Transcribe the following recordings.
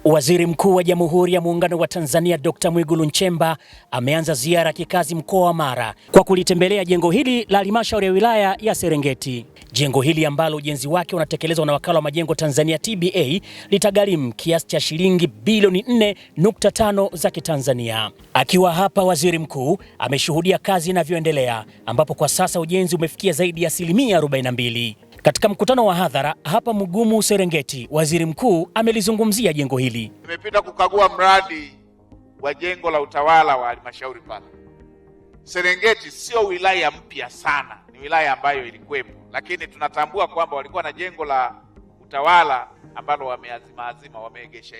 Waziri Mkuu wa Jamhuri ya Muungano wa Tanzania Dr. Mwigulu Nchemba ameanza ziara ya kikazi mkoa wa Mara kwa kulitembelea jengo hili la halmashauri ya wilaya ya Serengeti. Jengo hili ambalo ujenzi wake unatekelezwa na Wakala wa Majengo Tanzania TBA litagharimu kiasi cha shilingi bilioni 4.5 za Kitanzania. Akiwa hapa, waziri mkuu ameshuhudia kazi inavyoendelea ambapo kwa sasa ujenzi umefikia zaidi ya asilimia 42. Katika mkutano wa hadhara hapa Mugumu Serengeti, waziri mkuu amelizungumzia jengo hili. Nimepita kukagua mradi wa jengo la utawala wa halmashauri pale. Serengeti sio wilaya mpya sana, ni wilaya ambayo ilikuwepo, lakini tunatambua kwamba walikuwa na jengo la utawala ambalo wameegesha.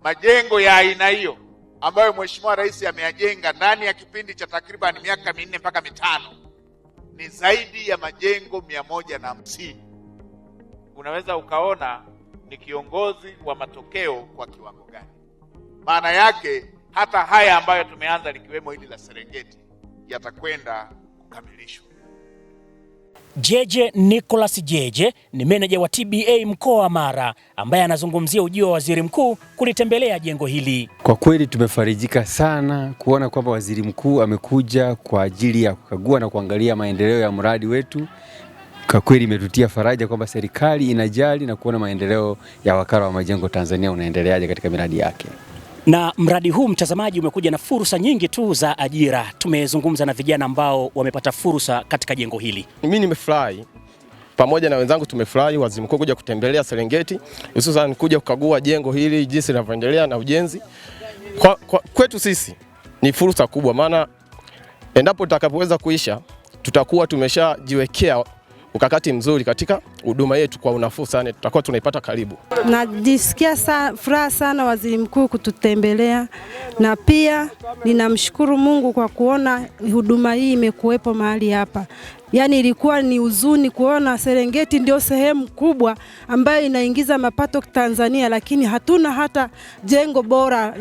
Majengo ya aina hiyo ambayo Mheshimiwa Rais ameyajenga ndani ya kipindi cha takriban miaka 4 mpaka 5 ni zaidi ya majengo 150. Unaweza ukaona ni kiongozi wa matokeo kwa kiwango gani. Maana yake hata haya ambayo tumeanza likiwemo hili la Serengeti yatakwenda kukamilishwa. Jeje Nicholas Jeje ni meneja wa TBA mkoa wa Mara ambaye anazungumzia ujio wa waziri mkuu kulitembelea jengo hili. Kwa kweli tumefarijika sana kuona kwamba waziri mkuu amekuja kwa ajili ya kukagua na kuangalia maendeleo ya mradi wetu. Kwa kweli imetutia faraja kwamba serikali inajali na kuona maendeleo ya Wakala wa Majengo Tanzania unaendeleaje katika miradi yake. Na mradi huu, mtazamaji, umekuja na fursa nyingi tu za ajira. Tumezungumza na vijana ambao wamepata fursa katika jengo hili. Mimi nimefurahi, pamoja na wenzangu tumefurahi waziri mkuu kuja kutembelea Serengeti, hususan kuja kukagua jengo hili jinsi linavyoendelea na ujenzi. Kwetu sisi ni fursa kubwa, maana endapo tutakapoweza kuisha tutakuwa tumeshajiwekea ukakati mzuri katika huduma yetu kwa unafuu sana, tutakuwa tunaipata karibu. Najisikia furaha sana waziri mkuu kututembelea, na pia ninamshukuru Mungu kwa kuona huduma hii imekuwepo mahali hapa. Yaani ilikuwa ni huzuni kuona Serengeti ndio sehemu kubwa ambayo inaingiza mapato Tanzania, lakini hatuna hata jengo bora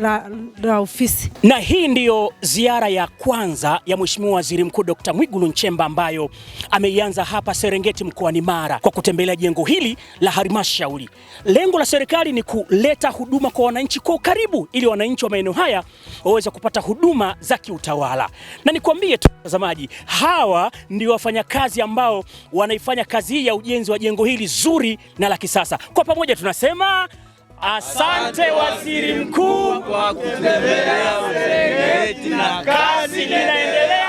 la ofisi. Na hii ndiyo ziara ya kwanza ya Mheshimiwa Waziri Mkuu Dr. Mwigulu Nchemba ambayo ameianza hapa Serengeti mkoani Mara kwa kutembelea jengo hili la halmashauri. Lengo la serikali ni kuleta huduma kwa wananchi kwa ukaribu ili wananchi wa maeneo haya waweze kupata huduma za kiutawala. Na nikwambie tu mtazamaji, hawa ndio wafanyakazi ambao wanaifanya kazi hii ya ujenzi wa jengo hili zuri na la kisasa. Kwa pamoja tunasema asante waziri mkuu kwa kutembelea Serengeti na kazi inaendelea.